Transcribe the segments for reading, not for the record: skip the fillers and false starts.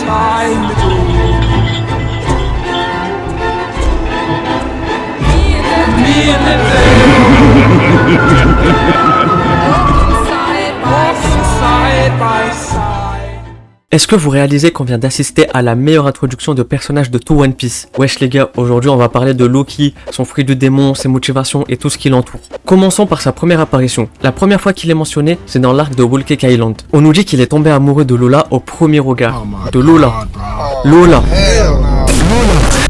time. Me and the day. Walking side by side. Est-ce que vous réalisez qu'on vient d'assister à la meilleure introduction de personnages de tout One Piece? Wesh les gars, aujourd'hui on va parler de Loki, son fruit du démon, ses motivations et tout ce qui l'entoure. Commençons par sa première apparition. La première fois qu'il est mentionné, c'est dans l'arc de Whole Cake Island. On nous dit qu'il est tombé amoureux de Lola au premier regard. De Lola. Lola.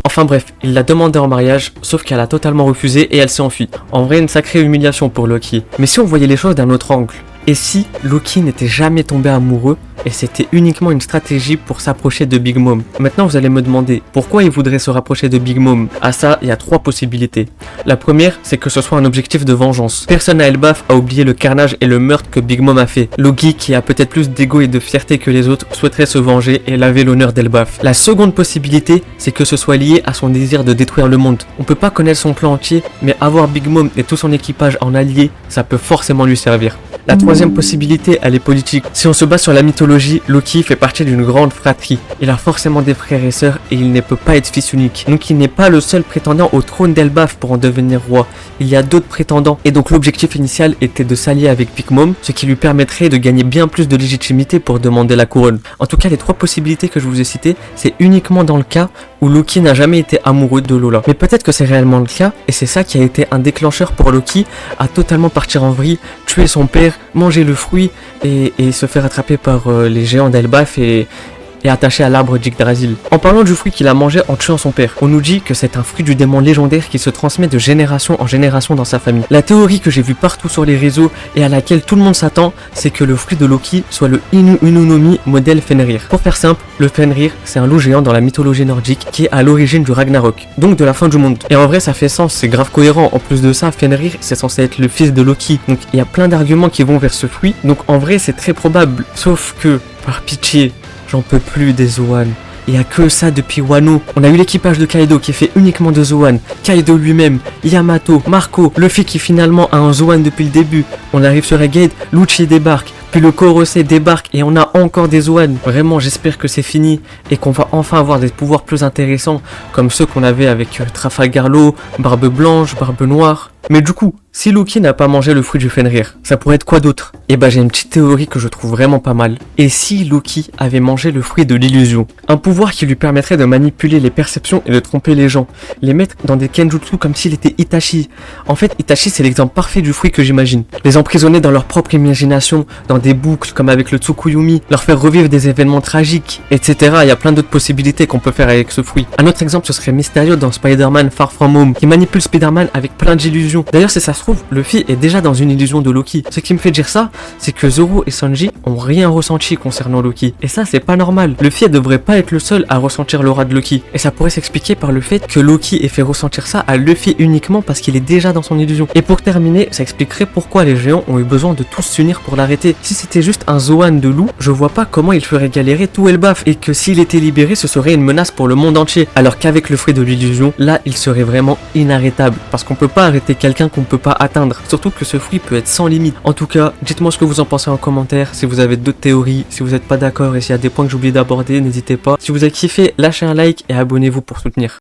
Enfin bref, il l'a demandé en mariage, sauf qu'elle a totalement refusé et elle s'est enfuie. En vrai, une sacrée humiliation pour Loki. Mais si on voyait les choses d'un autre angle, et si Loki n'était jamais tombé amoureux et c'était uniquement une stratégie pour s'approcher de Big Mom? Maintenant vous allez me demander pourquoi il voudrait se rapprocher de Big Mom. À ça, il y a trois possibilités. La première, c'est que ce soit un objectif de vengeance. Personne à Elbaf a oublié le carnage et le meurtre que Big Mom a fait. Loki, qui a peut-être plus d'ego et de fierté que les autres, souhaiterait se venger et laver l'honneur d'Elbaf. La seconde possibilité, c'est que ce soit lié à son désir de détruire le monde. On peut pas connaître son plan entier, mais avoir Big Mom et tout son équipage en allié, ça peut forcément lui servir. La troisième possibilité, elle est politique. Si on se base sur la mythologie, Loki fait partie d'une grande fratrie. Il a forcément des frères et sœurs et il ne peut pas être fils unique. Donc il n'est pas le seul prétendant au trône d'Elbaf pour en devenir roi. Il y a d'autres prétendants et donc l'objectif initial était de s'allier avec Big Mom, ce qui lui permettrait de gagner bien plus de légitimité pour demander la couronne. En tout cas, les trois possibilités que je vous ai citées, c'est uniquement dans le cas où Loki n'a jamais été amoureux de Lola. Mais peut-être que c'est réellement le cas et c'est ça qui a été un déclencheur pour Loki à totalement partir en vrille, tuer son père, manger le fruit et se faire attraper par les géants d'Elbaf et attaché à l'arbre d'Yggdrasil. En parlant du fruit qu'il a mangé en tuant son père, on nous dit que c'est un fruit du démon légendaire qui se transmet de génération en génération dans sa famille. La théorie que j'ai vue partout sur les réseaux et à laquelle tout le monde s'attend, c'est que le fruit de Loki soit le Inu Unonomi modèle Fenrir. Pour faire simple, le Fenrir, c'est un loup géant dans la mythologie nordique qui est à l'origine du Ragnarok, donc de la fin du monde. Et en vrai, ça fait sens, c'est grave cohérent. En plus de ça, Fenrir, c'est censé être le fils de Loki. Donc il y a plein d'arguments qui vont vers ce fruit. Donc en vrai, c'est très probable. Sauf que, par pitié, j'en peux plus des Zoan. Il n'y a que ça depuis Wano. On a eu l'équipage de Kaido qui est fait uniquement de Zoan. Kaido lui-même, Yamato, Marco, Luffy qui finalement a un Zoan depuis le début. On arrive sur Egghead, Lucci débarque. Puis le Korosei débarque et on a encore des Zoan. Vraiment, j'espère que c'est fini et qu'on va enfin avoir des pouvoirs plus intéressants comme ceux qu'on avait avec Trafalgar Law, Barbe Blanche, Barbe Noire. Mais du coup, si Loki n'a pas mangé le fruit du Fenrir, ça pourrait être quoi d'autre? Eh ben j'ai une petite théorie que je trouve vraiment pas mal. Et si Loki avait mangé le fruit de l'illusion? Un pouvoir qui lui permettrait de manipuler les perceptions et de tromper les gens. Les mettre dans des kenjutsu comme s'il était Itachi. En fait, Itachi c'est l'exemple parfait du fruit que j'imagine. Les emprisonner dans leur propre imagination, dans des boucles comme avec le Tsukuyumi, leur faire revivre des événements tragiques, etc. Il y a plein d'autres possibilités qu'on peut faire avec ce fruit. Un autre exemple ce serait Mysterio dans Spider-Man Far From Home, qui manipule Spider-Man avec plein d'illusions. D'ailleurs, si ça se trouve, Luffy est déjà dans une illusion de Loki. Ce qui me fait dire ça, c'est que Zoro et Sanji ont rien ressenti concernant Loki. Et ça, c'est pas normal. Luffy devrait pas être le seul à ressentir l'aura de Loki. Et ça pourrait s'expliquer par le fait que Loki ait fait ressentir ça à Luffy uniquement parce qu'il est déjà dans son illusion. Et pour terminer, ça expliquerait pourquoi les géants ont eu besoin de tous s'unir pour l'arrêter. Si c'était juste un Zoan de loup, je vois pas comment il ferait galérer tout Elbaf. Et que s'il était libéré, ce serait une menace pour le monde entier. Alors qu'avec le fruit de l'illusion, là, il serait vraiment inarrêtable. Parce qu'on peut pas arrêter quelqu'un qu'on peut pas atteindre, surtout que ce fruit peut être sans limite. En tout cas, dites-moi ce que vous en pensez en commentaire, si vous avez d'autres théories, si vous n'êtes pas d'accord et s'il y a des points que j'ai oublié d'aborder, n'hésitez pas. Si vous avez kiffé, lâchez un like et abonnez-vous pour soutenir.